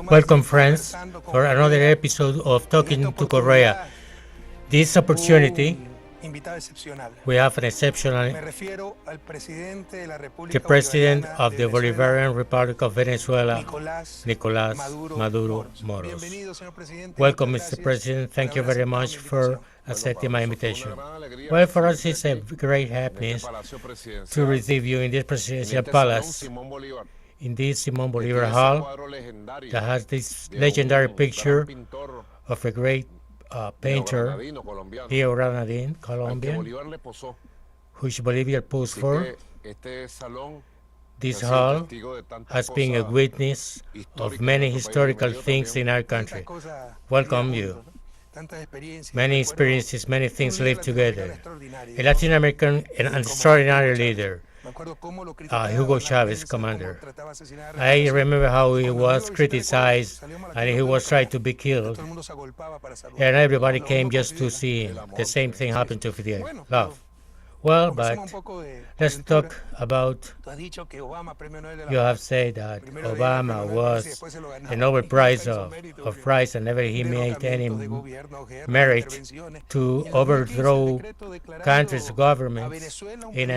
Welcome, friends, for another episode of Talking to Correa. This opportunity, we have an exceptional, the President of the Bolivarian Republic of Venezuela, Nicolas Maduro Moros. Welcome, Mr. President. Thank you very much for accepting my invitation. Well, for us, it's a great happiness to receive you in this presidential palace, in this Simón Bolívar Hall, that has this legendary picture of a great painter, Diego Granadin, Colombian, which Bolivia posed for. This hall has been a witness of many historical things in our country. Welcome you. Many experiences, many things live together. A Latin American and an extraordinary leader, Hugo Chavez, commander. I remember how he was criticized and he was tried to be killed, and everybody came just to see him. The same thing happened to Fidel. Love. Well, but let's talk about, you have said that Obama was a Nobel Prize of Prize, and never he made any merit to overthrow countries' governments in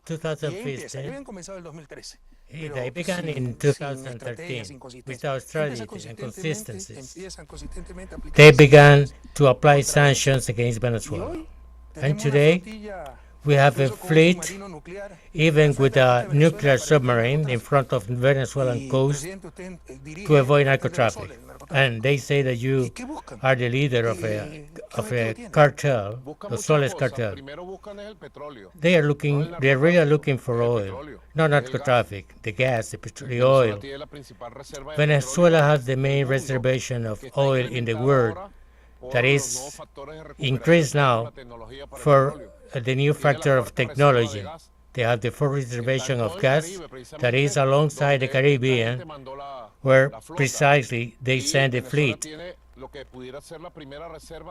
2015. They began in 2013 without strategies and consistencies. They began to apply sanctions against Venezuela. And today, we have a fleet, even with a nuclear submarine in front of Venezuelan coast to avoid narco traffic. And they say that you are the leader of a cartel, the Soles cartel. They are really looking for oil, not narco traffic, the gas, the oil. Venezuela has the main reservation of oil in the world, that is increased now for the new factor of technology. They have the full reservation of gas that is alongside the Caribbean, where precisely they send a fleet.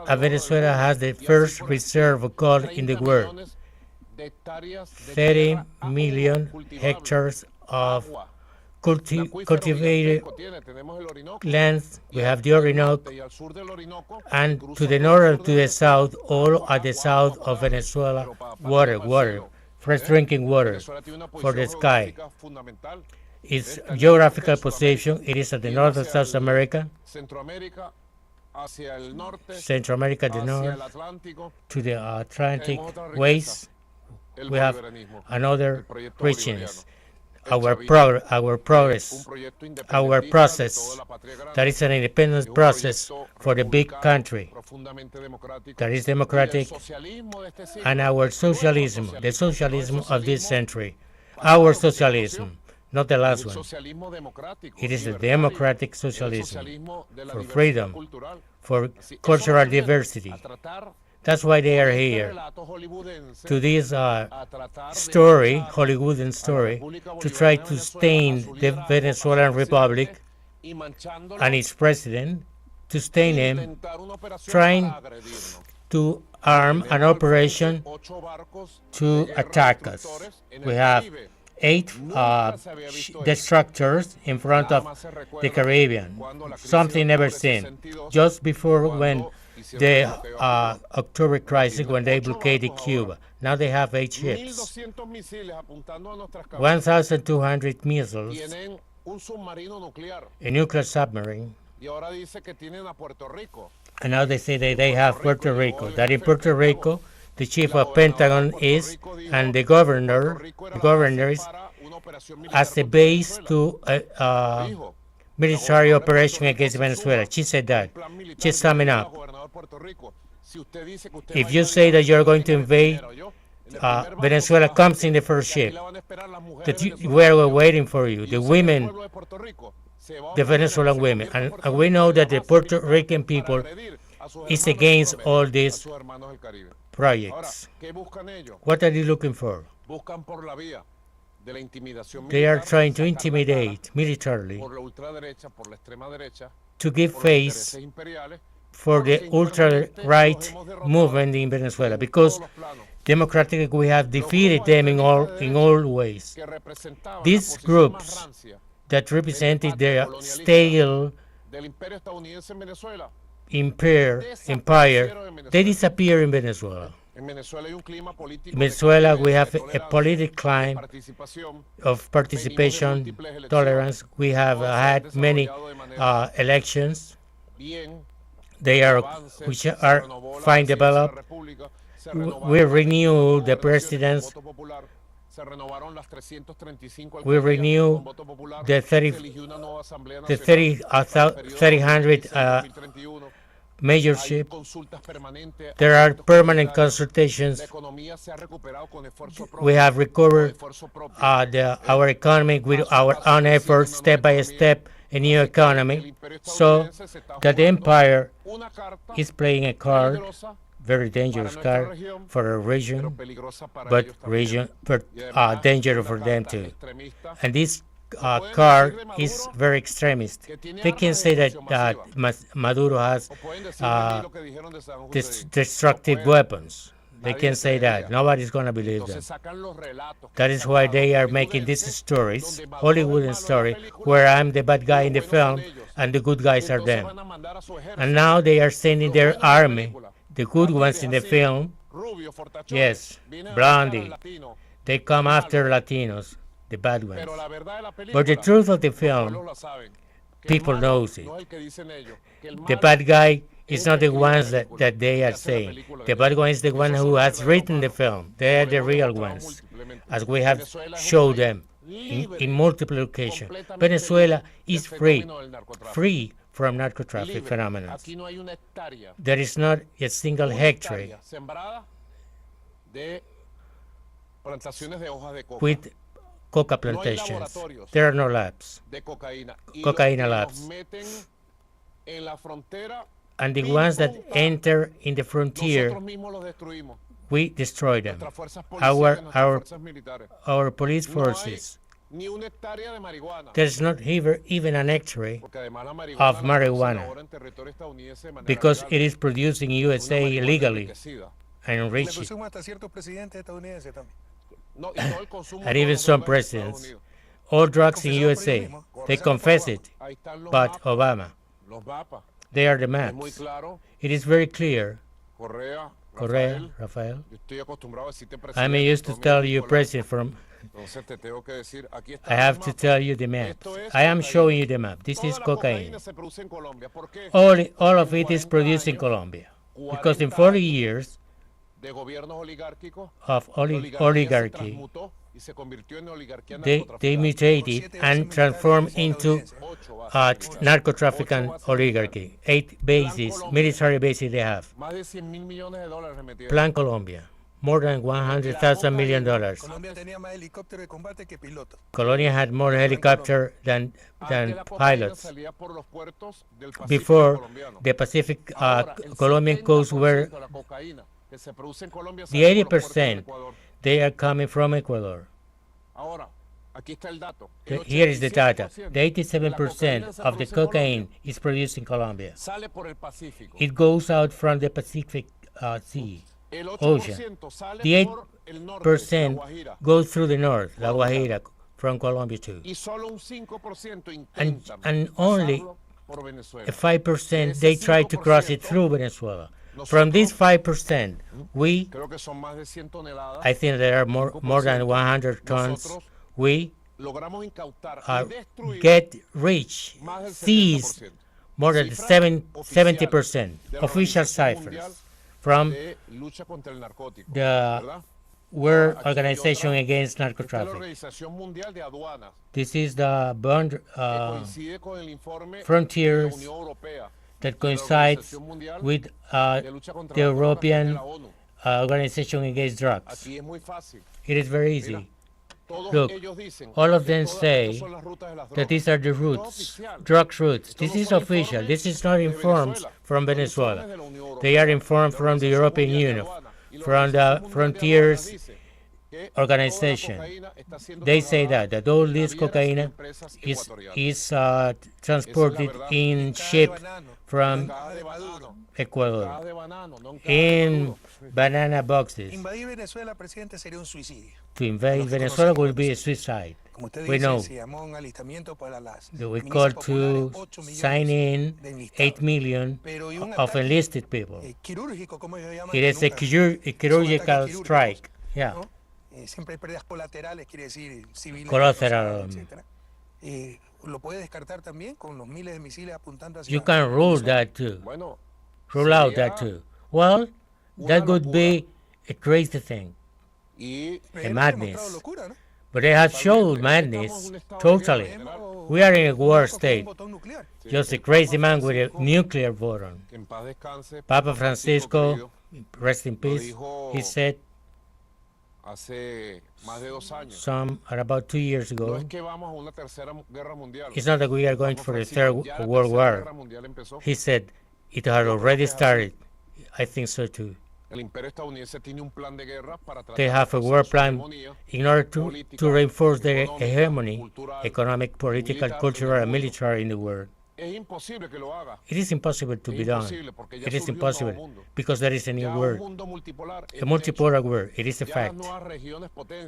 And Venezuela has the first reserve of gold in the world, 30 million hectares of cultivated lands. We have the Orinoco, and to the north and to the south, all at the south of Venezuela, water, fresh drinking water for the sky. Its geographical position, it is at the north of South America, Central America, the north, to the Atlantic waste. We have another regions. Our progress, our process, that is an independent process for the big country, that is democratic, and our socialism, the socialism of this century, our socialism, not the last one. It is the democratic socialism for freedom, for cultural diversity. That's why they are here, to this story, Hollywooden story, to try to stain the Venezuelan Republic and its president, to stain him, trying to arm an operation to attack us. We have 8 destructors in front of the Caribbean, something never seen. Just before when the October crisis, when they blockaded Cuba. Now they have 8 ships, 1,200 missiles, a nuclear submarine, and now they say that they have Puerto Rico. That in Puerto Rico, the chief of Pentagon is, and the governors, as a base to military operation against Venezuela. She said that. She's summing up. If you say that you're going to invade, Venezuela comes in the first ship. We're waiting for you. The women, the Venezuelan women. And we know that the Puerto Rican people is against all these projects. What are they looking for? They are trying to intimidate militarily, to give face for the ultra-right movement in Venezuela, because democratically we have defeated them in all ways. These groups that represented their stale empire, they disappear in Venezuela. In Venezuela, we have a political climate of participation, tolerance. We have had many elections. Which are fine developed. We renew the presidents. We renew the 300 mayorship. There are permanent consultations. We have recovered our economy with our own efforts, step by step, a new economy, so that the empire is playing a card, very dangerous card for a region, but dangerous for them too. And this card is very extremist. They can say that Maduro has destructive weapons. They can say that. Nobody's going to believe them. That is why they are making these stories, Hollywood story, where I'm the bad guy in the film and the good guys are them. And now they are sending their army, the good ones in the film. Yes, Blondie. They come after Latinos, the bad ones. But the truth of the film, people knows it. The bad guy is not the ones that they are saying. The bad one is the one who has written the film. They are the real ones, as we have showed them in multiple occasions. Venezuela is free from narco-traffic phenomena. There is not a single hectare with coca plantations. There are no labs, cocaine labs. And the ones that enter in the frontier, we destroy them. Our police forces. There's not even an hectare of marijuana because it is produced in USA illegally and enriched. And even some presidents. All drugs in USA, they confess it, but Obama. They are the maps. It is very clear. Correa, Rafael. I'm used to tell you president I have to tell you the maps. I am showing you the map. This is cocaine. All of it is produced in Colombia. Because in 40 years of oligarchy, they mutated and transformed into narco-trafficking oligarchy. 8 bases, military bases they have. Plan Colombia, more than $100,000 million. Colombia had more helicopters than pilots. Before, the Pacific Colombian coast were the 80%. They are coming from Ecuador. Here is the data. The 87% of the cocaine is produced in Colombia. It goes out from the Pacific Ocean. The 8% goes through the north, La Guajira, from Colombia too. And only a 5% they try to cross it through Venezuela. From this 5%, I think there are more than 100 tons. We seize more than 70% official ciphers from the World Organization Against Narco-Trafficking. This is the frontiers that coincides with the European Organization Against Drugs. It is very easy. Look, all of them say that these are the routes, drug routes. This is official. This is not informed from Venezuela. They are informed from the European Union, from the frontiers organization. They say that all this cocaine is transported in ship from Ecuador in banana boxes. Invadir Venezuela, presidente, sería un suicidio. To invade Venezuela will be a suicide. Como usted We dice, know se llamó un alistamiento para las that we milicias call populares, to 8 sign millones in de enlistados. 8 million Pero y un of ataque enlisted people. quirúrgico, como ellos llaman, It que is a nunca- chirurgical son ataques strike. Yeah. ¿no? Siempre hay pérdidas colaterales, quiere decir civiles, Collateral, etcétera. Lo puede descartar también con los miles de misiles apuntando hacia You can rule Venezuela. that too. Rule out that too. Well, that would be a crazy thing. Pero él ha demostrado madness. locura, ¿no? But they have shown madness totally. We are in a war Con state. un botón nuclear. Just a crazy man with a nuclear button. Papa Francisco, rest in peace, he said some about 2 years ago, it's not that we are going for a third world war. He said it had already started. I think so too. They have a war plan in order to reinforce their hegemony, economic, political, cultural, and military in the world. It is impossible to be done. It is impossible because there is a new world, a multipolar world. It is a fact.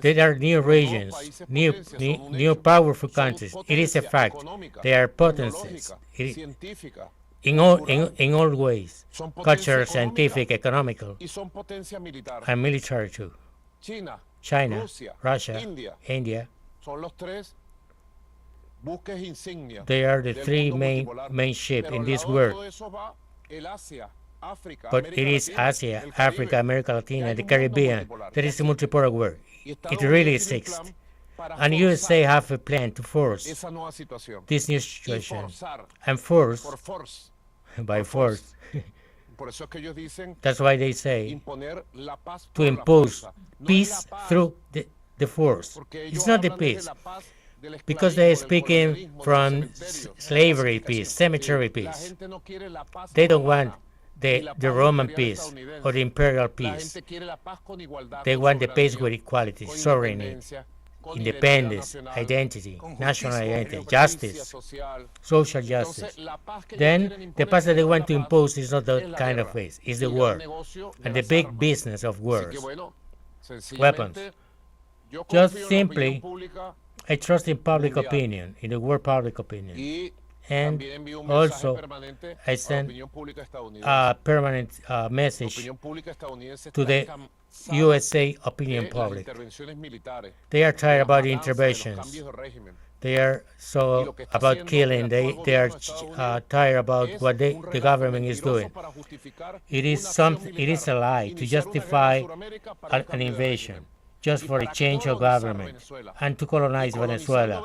There are new regions, new powerful countries. It is a fact. There are potencies. In all ways, cultural, scientific, economical, and military too. China, Russia, India, they are the three main ships in this world. But it is Asia, Africa, America Latina, the Caribbean. There is a multipolar world. It really exists. And USA have a plan to force this new situation and force by force. That's why they say to impose peace through the force. It's not the peace, because they are speaking from slavery peace, cemetery peace. They don't want the Roman peace or the imperial peace. They want the peace with equality, sovereignty, independence, identity, national identity, justice, social justice. Then the path that they want to impose is not that kind of peace, it's the war and the big business of wars, weapons. Just simply, I trust in public opinion, in the world public opinion. And also, I send a permanent message to the USA opinion public. They are tired about the interventions. They are so about killing. They are tired about what the government is doing. It is a lie to justify an invasion just for a change of government and to colonize Venezuela.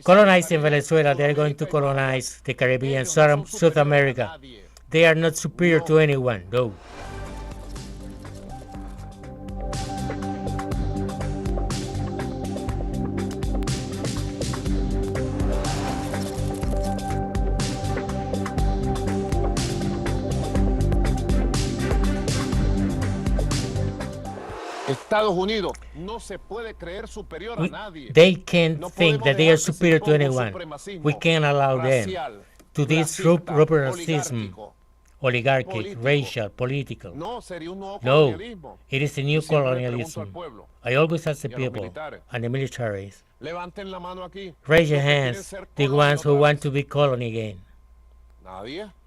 Colonizing Venezuela, they are going to colonize the Caribbean, South America. They are not superior to anyone, though. Estados Unidos no se puede creer superior a nadie. They can't think that they are superior to anyone. We can't allow them to this racism, oligarchic, racial, political. No, it is a new colonialism. I always ask the people and the militaries, raise your hands, the ones who want to be colony again.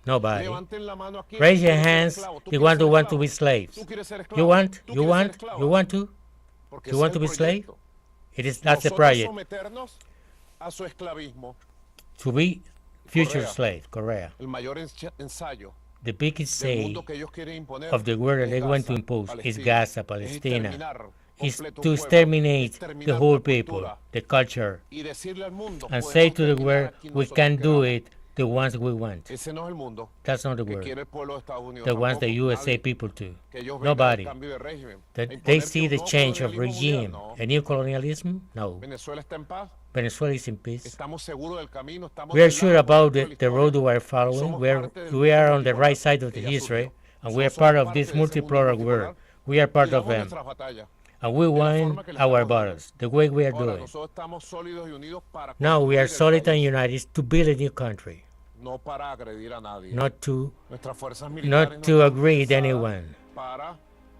Nobody. Raise your hands, the ones who want to be slaves. You want to? You want to be slave? That's the project. To be future slave, Correa. The biggest say of the world that they want to impose is Gaza, Palestina. Is to exterminate the whole people, the culture, and say to the world, we can do it the ones we want. That's not the world. The ones the USA people do. Nobody. That they see the change of regime, a new colonialism? No. Venezuela is in peace. We are sure about the road we are following. We are on the right side of the history, and we are part of this multipolar world. We are part of them. and we won our battles the way we are Ahora, doing. nosotros estamos sólidos y unidos para Now we are construir el solid and país, united to build a new country, no para agredir a nadie. not to Nuestras fuerzas militares not no to están agree with pensadas anyone. para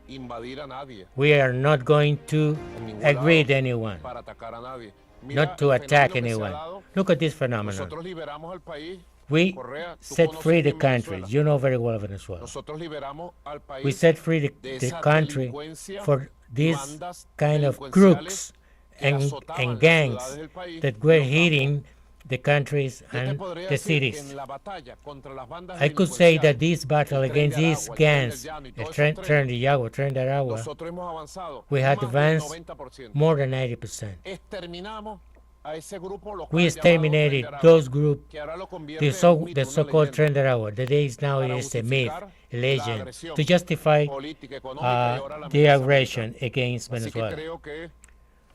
invadir a nadie, We are not going to en ningún agree lado, with anyone, para atacar a nadie. Mira not to el attack fenómeno que se ha anyone. dado. Look at this phenomenon. Nosotros liberamos al país. We Correa, tú set conoces free the bien country. Venezuela. You know very well Venezuela. Nosotros liberamos al país We set free de the esa country delincuencia for y these bandas kind of delincuenciales crooks que azotaban and las gangs ciudades del país that y were los campos. hitting the countries Yo te and podría the decir que cities. en la batalla contra las bandas I could say that delincuenciales, this battle el Tren against de these Aragua, el Tren del gangs, Llano y the todos esos Tren trenes, de Agua, Tren de Aragua, nosotros hemos avanzado we had más del advanced 90%. more than 90%. Exterminamos a ese grupo local We llamado exterminated Tren de Aragua, those groups, que ahora lo convierte the en un mito, the una so-called leyenda, Tren de Aragua. The days now para is a myth, justificar a la legend, agresión to justify política, económica y ahora la the amenaza aggression militar. against Así que Venezuela. creo que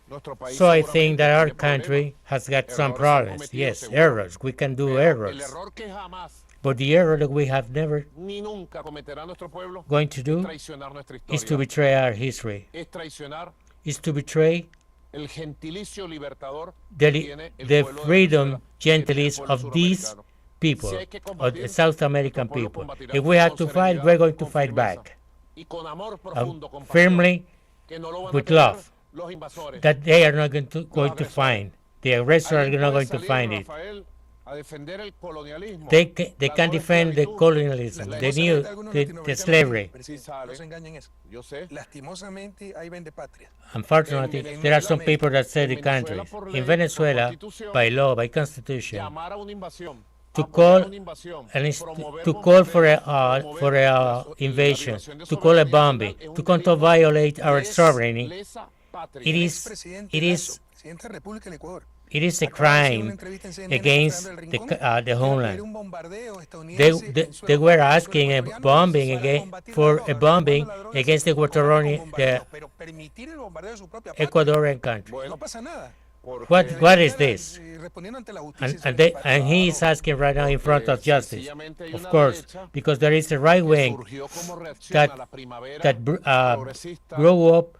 nuestro país So I seguramente think that our tiene problemas. country has got some Errores se han problems. cometido, Yes, seguro. errors. We can do Pero el errors. error que jamás But the error that we have never ni nunca cometerá nuestro pueblo going to es do traicionar nuestra is to historia, betray our history, es traicionar is to betray el gentilicio libertador the, que tiene el the pueblo de freedom, Venezuela, que tiene el gentleness pueblo of these suramericano. people, Si hay que of combatir, the South American nuestro pueblo people. combatirá If we have con to fight, serenidad, we're going to con fight firmeza back y con amor profundo, con pasión, firmly que no lo van a with tener love, los invasores. that they are not going to agresores. find. The aggressors are Alguien not puede going to salir, find it. Rafael, a defender el colonialismo, They la can nueva defend the esclavitud. colonialism, La- the lastimosamente, new, algunos the latinoamericanos slavery. dicen, presidente, no se engañen eso. Yo sé. Lastimosamente hay patria. Unfortunately, En there are some Venezuela, people that say en the Venezuela, countries. por ley, In por Venezuela, constitución, by law, by constitution, llamar a una invasión, to apoyar call una invasión, and promover to call for bombardeos, for la invasion, violación de to call a soberanía bombing, nacional es to un come to delito violate our sovereignty. lesa patria. It El is expresidente it Lasso, is presidente de la República del Ecuador, it is a acaba de decir en una crime entrevista en CNN against con Fernando del the Rincón, the que iba a pedir homeland. un bombardeo They, estadounidense they, en suelo they were suelo asking a ecuatoriano bombing para again combatir la for droga, a que bombing cuando la droga against the se confunde con Ecuadorian, the bombardeo, pero permitir el bombardeo de su propia patria, Ecuadorian country. Bueno, no pasa nada. porque What is this? Respondiendo ante la justicia And, sobre and, they, su patria. and he is asking right now in front of Porque justice, sencillamente hay of una course, derecha because there is a right que wing surgió como reacción that- a la primavera that progresista grew up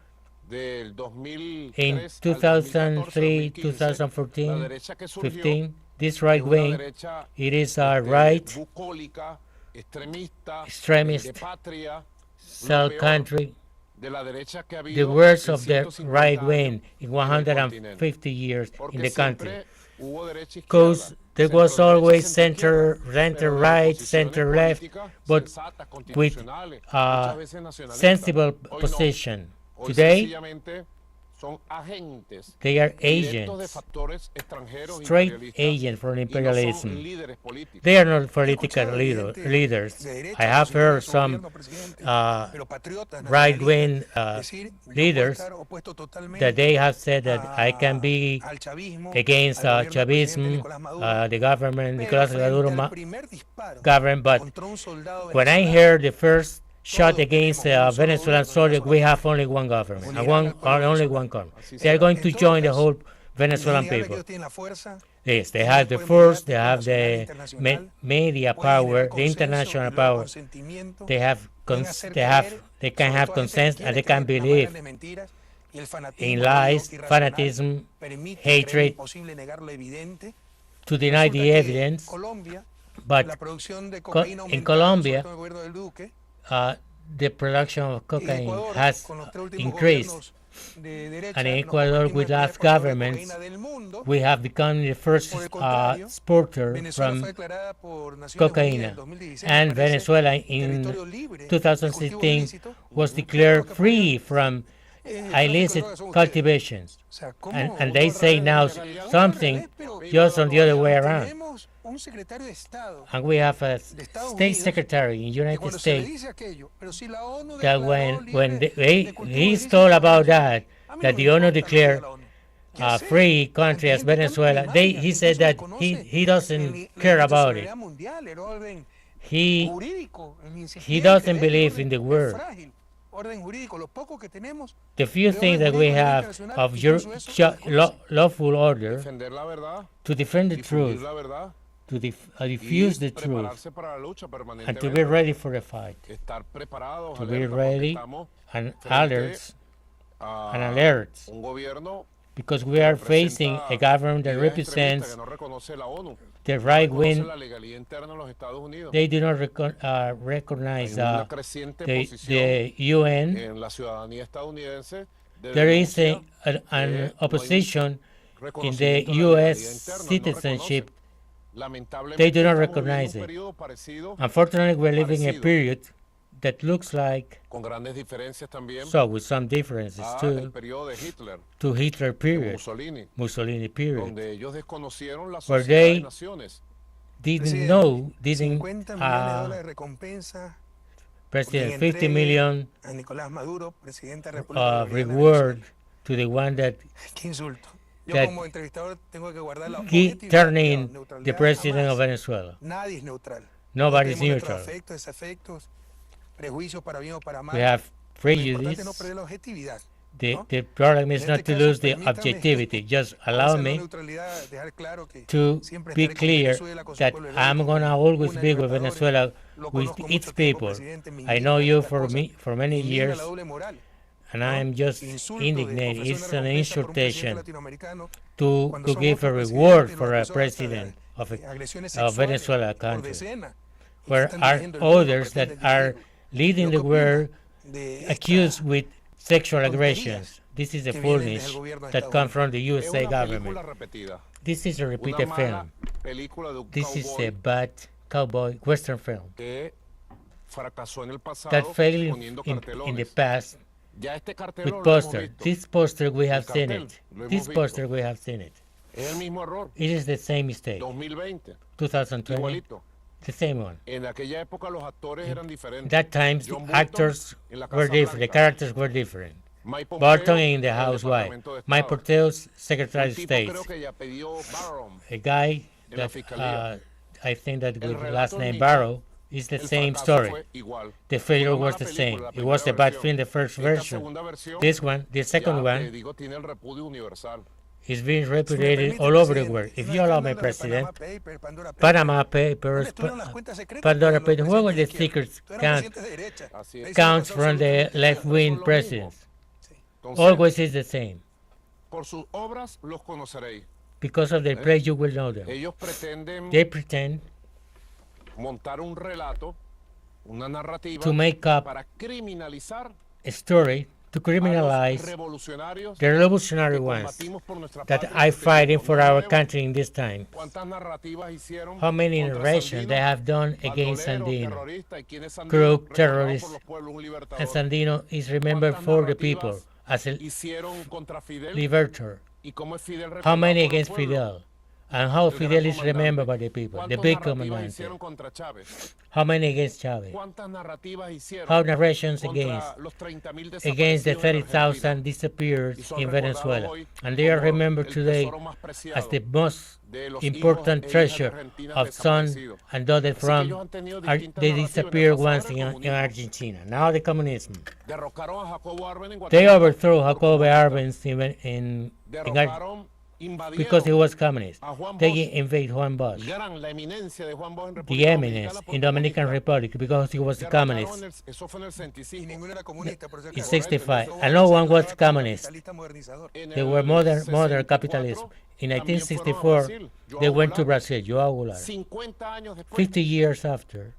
del 2003 in al 2003, 2014, 2014, la derecha que surgió 15. This es right una wing, derecha it is a este, right bucólica, extremista, extremist, de patria, cell peor country, de la derecha que ha habido the worst en of the 150 right años wing in en el 150 years Porque in the country. siempre hubo derecha Because izquierda, there was centro derecha, always centro izquierda, center pero de right, posiciones center left, políticas but sensatas, with constitucionales, a muchas veces nacionalistas. sensible Hoy no. position. Hoy Today, sencillamente son agentes they are directos de agents, factores extranjeros straight imperialistas agents for y no imperialism. son líderes políticos. They are not political Escuchado leaders. de derecha, I have oposición heard a su some gobierno, presidente, pero patriotas, right wing nacionalistas, decir, yo puedo leaders estar opuesto totalmente that they have said that I can be al chavismo, against al gobierno del presidente Chavism, Nicolás Maduro, the government, pero Nicolas frente Maduro al primer disparo government, but contra un soldado when I venezolano, hear the first shot todos against tenemos un solo Venezuelan gobierno, soldier, una we sola have only one government, and unirán one al pueblo only venezolano. one government. Así They are será. going to En todo join the caso, whole es Venezuelan innegable que people. ellos tienen la fuerza, Yes, they tienen have el the poder force, they mediático have nacional e the internacional, media pueden generar power, the consenso international y luego power. consentimiento, They have pueden cons- hacer they have creer, they can sobre have todo a gente que consent quiere and they can creer en believe de mentiras, y el fanatismo, in el odio lies, irracional fanatism, permite creer hatred, imposible negar lo evidente. to deny Resulta the que evidence. Colombia, But la producción de co- cocaína in aumentaba Colombia, sobre todo el gobierno del Duque, the production of y en cocaine Ecuador, has con los tres últimos increased. gobiernos de derecha, And in nos Ecuador, convertimos with en el last primer exportador de governments, cocaína del mundo. We have become the first Por el contrario, exporter Venezuela fue from declarada por Naciones Unidas cocaine, en 2016, and me parece, Venezuela territorio in libre de cultivo 2016 ilícito. was Lo declared que free from el tráfico de illicit drogas son ustedes. cultivations. O sea, ¿cómo And they say now something just on the other way around. tenemos un secretario de Estado And we have a de Estados state Unidos secretary in que United cuando se le States dice aquello, pero si la ONU that declaró when libre de cultivo he's ilícito told en about Venezuela, that, a mí that no the me ONU importa lo que diga declared la ONU. ¿Qué a hacer? free country as Ante gente tan Venezuela, primaria, he said incluso that desconoce he doesn't la care about it. institucionalidad mundial, el orden He jurídico, el he incipiente, doesn't débil believe orden, in the el word. frágil orden jurídico, lo poco que tenemos The few de things orden that we jurídico a nivel have internacional, of your incluso eso lo desconoce. lawful order Defender la verdad, to defend the difundir truth, la verdad to y diffuse the truth, prepararse para la lucha and to be permanentemente. ready for the fight, Estar preparados, to be alerta, porque ready estamos and frente others an alert, un gobierno because we are facing a government that ideas extremistas represents que no reconoce la ONU, the no right reconoce wing. la legalidad interna de los Estados Unidos. They do not Hay recognize una creciente the posición UN. en la ciudadanía estadounidense de There is denuncia an que no hay opposition in the reconocimiento de la U.S. legalidad interna, no citizenship. reconoce. Lamentablemente They do not estamos viviendo recognize un it. periodo parecido, Unfortunately, we're living a Parecido. period that looks like, con grandes diferencias también, so with some differences el too, periodo de Hitler, to Hitler de period, Mussolini, period, donde ellos desconocieron la Where sociedad de they naciones. didn't Presidente, didn't 50 millones de dólares de recompensa por President quien 50 entregue million a Nicolás Maduro, presidente de la República Bolivariana de reward Venezuela. to the one that Qué insulto. Yo that como entrevistador tengo que guardar la he objetividad y la turning the neutralidad. president of Jamás. Venezuela. Nadie es neutral. Nobody is Todos tenemos nuestros neutral. afectos, desafectos, prejuicios para bien o para mal. We have Lo importante es no prejudice. perder la objetividad. The problem is En not este to caso, lose the permítame objectivity. Just Con allow esa no me neutralidad, dejar claro que to siempre be estaré con clear Venezuela, con su that pueblo I'm heroico, gonna con always una be with Libertadores. Venezuela, Lo with conozco its mucho tiempo, people. presidente. Me I know indigna you estas cosas. for many Me indigna years, la doble moral. and ¿no? I am just Insulto de indignant. ofrecer It's una an recompensa por un presidente insultation latinoamericano to cuando son give a otros reward presidentes, for nos a acusó hasta de president of agresiones of sexuales Venezuela por country, decena, y que where están are dirigiendo el mundo, others that pretenden are dirigirlo. leading the Pero, ¿qué opina world de accused esta with sexual tonterías aggressions? This is the que vienen desde el fullness gobierno de that Estados comes Unidos? from the Es USA una government. película repetida, This is a una repeated mala film. película de un This is a cowboy bad cowboy western film que fracasó en el pasado that failed poniendo in the cartelones. past Ya este cartelón with lo hemos poster. visto. This poster we have El seen cartel, it. lo hemos This visto. poster we have seen it. Es el mismo error. It is the same mistake. 2020, 2020, igualito. the same one. En aquella época los actores eran diferentes. That times the John Bolton actors en la were Casa different. The Blanca. characters were different. Mike Pompeo Barton in the en el House Wife. Departamento de Mike Estado. Porteo's Secretary Un of tipo State. creo que ya pidió Barron. A guy en la that fiscalía. I think that El with the relato last es name mismo. Barrow is the El same fracaso story. fue igual. The failure Una was mala the same. película, la It was a primera bad versión. film, the first Esta version. segunda versión This one, the second ya, one, digo, tiene el repudio universal. is being Si me replicated permite, all over the presidente, world. If nos you están allow me, hablando de President, Panama Papers, Panama Papers, ¿dónde estuvieron las cuentas secretas Pandora de los Papers, where were the presidentes de izquierda? secrets Tú eras count, presidente de derecha. Así Ahí es. sí no counts pasó from the absolutamente nada. left-wing Son lo presidents? Sí. Entonces, Always is the same. por sus obras los conoceréis. Because of their place, you will know them. Ellos pretenden They pretend montar un relato, una narrativa to make up para criminalizar a story to a los criminalize revolucionarios the revolutionary que ones combatimos por nuestra that patria are en este fighting tiempo. for No our nuevo. country in this time. ¿Cuántas narrativas hicieron How many contra narrations Sandino, they have done against bandolero, Sandino? terrorista, y quién es Sandino? Crook, Recordado terrorist, por los pueblos, un libertador. And Sandino is remembered ¿Cuántas for the people narrativas as a hicieron contra Fidel? liberator. ¿Y cómo es Fidel How recordado many por el against pueblo? Fidel? And how El gran Fidel is comandante. remembered by the people, the ¿Cuántas big narrativas comandante. hicieron contra Chávez? How many against Chavez? ¿Cuántas narrativas hicieron How narrations contra against los 30,000 against the desaparecidos en Argentina? 30,000 disappeared Y son in recordados Venezuela? hoy And they are como remembered el today tesoro más preciado as the most de los important hijos e hijas de treasure Argentina of sons desaparecidos. and daughters Así que from ellos han tenido they distintas narrativas en el disappeared pasado once del in comunismo. Argentina. Now the communism. Derrocaron a Jacobo Arbenz en They Guatemala overthrew por Jacob comunista. Arbenz in Derrocaron, because he invadieron was communist. a Juan They Bosch, invade Juan Bosch, gran, la eminencia de Juan Bosch en the República eminence Dominicana por in Dominican comunista. Republic because he was a Derrocaron communist. eso fue en el Y 65. ninguno era comunista, por si In acaso. 65, Correcto, and no one was Estaba como communist. capitalista modernizador. En They el were modern 64, capitalism. In también fueron a 1964, Brasil. they João went to Goulart. Brazil, João Goulart. 50 años después, 50 years after,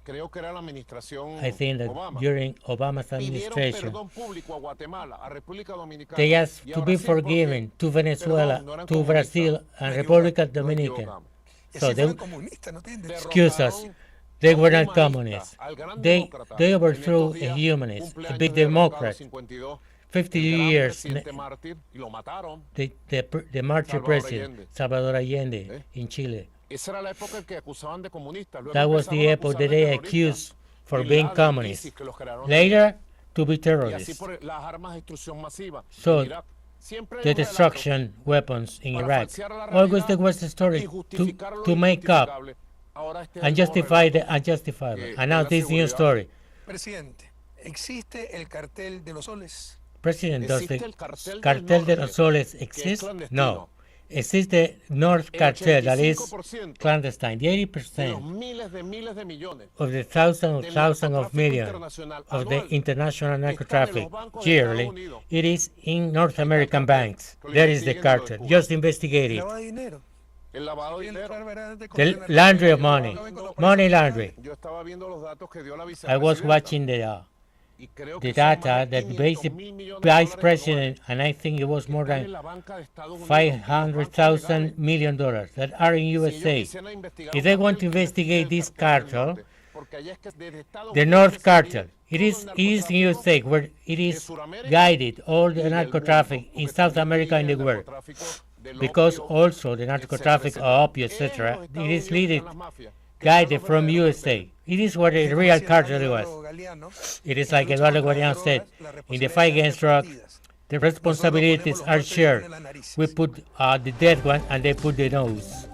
creo que era la administración I think that Obama, during Obama's pidieron administration, perdón público a Guatemala, a República Dominicana they asked y a to be Brasil porque, forgiven to Venezuela, perdón, no eran to comunistas. Brazil, and Nos Republica Nos Dominican. equivocamos. Y So así they fueron comunistas, no tienen excuse us. Derrocaron They a un were not humanista, communists. al gran They demócrata. they En overthrew estos a días, humanist, a cumpleaños big de derrocado, democrat. 52, 50 el gran years, presidente mártir, y lo mataron. the martyr Salvador president, Allende. Salvador Allende, ¿Eh? in Chile. Esa era la época en que acusaban de comunistas. Luego That was empezaron the a epoch acusar that de they terroristas. accused for Bin being Laden, communist. ISIS, que los crearon Later, to be y así terrorists. por las armas de destrucción masiva. So, en Irak. Siempre hay The un relato destruction weapons in para Iraq. falsear la Always realidad there was a story y justificar lo to make up injustificable. Ahora este es and el nuevo justify the relato. unjustifiable. que And now es la this new seguridad. story. Presidente, ¿existe el cartel de los soles? President, does Existe the el cartel del cartel de norte, los soles que es exist? clandestino. No. Existe the North Cartel that is 85% clandestine. The de los 80% miles de millones of the thousands del of narcotráfico millions internacional of the anual international están en narcotraffic los bancos de Estados yearly, Unidos. it is in North Ahí está el American cartel, banks. que lo There is the investiguen y lo cartel. descubran. Just investigate El it. lavado de dinero. El lavado de El dinero. Federal contra The el laundry of narcotráfico. money. Acaben con los Money presos laundry. Yo estaba viendo los datos que dio la I was vicepresidenta watching y creo the que son más data de that 500 the mil millones de vice dólares president, and I think it was que more están en than la banca de Estados Unidos, en los bancos $500,000 legales. million that are in Si ellos USA. quisieran investigar If un they want to cartel, que investigate investiguen this el cartel del cartel, norte, porque allá es que desde Estados the Unidos North que se dirige Cartel, todo el it is in narcotráfico USA where it de is Sudamérica guided all y the del narcotraffic mundo, in porque South también America and the dirige el world. narcotráfico del Because opio, also the etcétera, narcotraffic etcétera. of opio, En etc., los it Estados is Unidos leaded, están las mafias, que son guided los from verdaderos USA. carteles. It is where the Como real decía el cartel candidato was. Galeano, It is en la like lucha Eduardo contra las Guardian said, drogas, las in the fight against responsabilidades drugs, están the repartidas. Nosotros responsibilities ponemos are los golpes y shared. ponen las narices. We put the dead one and they put the nose.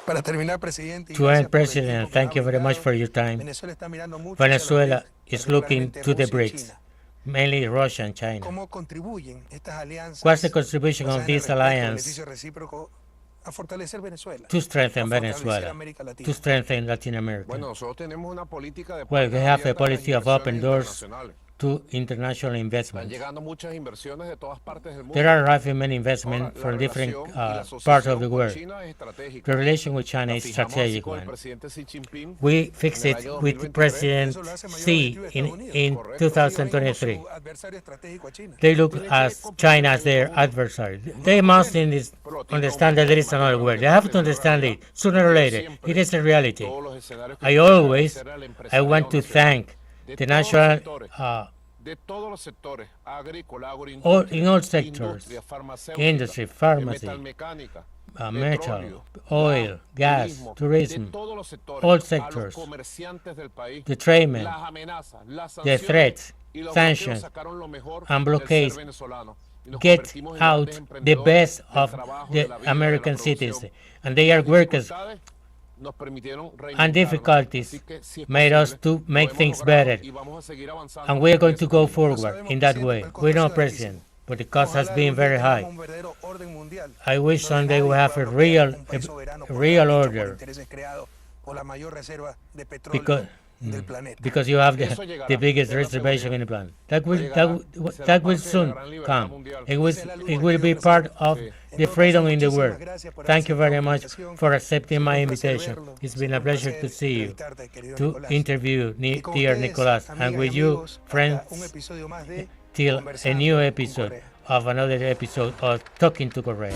Para terminar, presidente, y To gracias end, por el President, tiempo que thank nos you ha very much brindado. for your time. Venezuela está mirando mucho hacia los Venezuela BRICS, is looking particularmente to the Rusia y BRICS, China. mainly Russia and China. ¿Cómo contribuyen estas alianzas What's the contribution basadas of en el this respeto, alliance beneficio recíproco a fortalecer Venezuela, to strengthen a fortalecer Venezuela, América Latina? to strengthen Latin America? Bueno, nosotros tenemos una política de Well, we puertas have a abiertas a las policy of open inversiones doors internacionales. to international Están investments. llegando muchas inversiones de todas partes del mundo. There are arriving many Ahora, investments la from different relación y la parts of asociación the con world. China es estratégica. The relation with China La is fijamos así strategic con el one. presidente Xi Jinping We fixed en el it año with 2023. President Eso lo hace mayor Xi objetivo de Estados Unidos. in Correcto. Ellos ven como 2023. su adversario estratégico a China. They look Tienen que as comprender China que as hay their otro mundo. adversary. They must understand that there is another world. They have to understand it sooner or later. It is a reality. Todos los escenarios que I pueden always, agradecer al I empresariado want to nacional, thank de the todos los national, sectores, de todos los sectores, agrícola, in all sectors, industria, farmacéutica, industry, pharmacy, metalmecánica, metal, petróleo, oil, gas, turismo, tourism, de todos los sectores, all a sectors, los comerciantes del país, the tradesmen, las amenazas, las the sanciones threats, y los sanctions, bloqueos sacaron lo mejor and del blockades ser venezolano. Y nos get convertimos en out grandes the emprendedores best del of trabajo, de the la vida, de la American producción. citizens. And they are Las workers dificultades nos permitieron and reinventarnos. difficulties Así que, si es made us posible, to make podemos things lograrlo better. y vamos a seguir avanzando And we are going en to ese go camino. forward in that way. We know, President, but the cost has Ojalá been algún día very tengamos high. un verdadero orden mundial, I wish donde someday we nadie have pueda a bloquear real, un país soberano por real capricho, por order, intereses creados por la mayor reserva de petróleo because del planeta. because you have Eso llegará, the biggest es la reservation seguridad. in the planet. That will Llegará, that, será that will parte de la soon gran libertad come. mundial. It will be part of Sí. the freedom in the Muchísimas world. gracias por Thank you haber very aceptado la much invitación. for accepting my Siempre un placer invitation. verlo. It's been Siempre a un pleasure placer to see you, entrevistarte, querido to Nicolás. interview Y con dear ustedes, Nicolas, and amigas y with you, amigos, hasta un friends, episodio más de till a Conversando new con episode Correa. of another episode of Talking to Correa.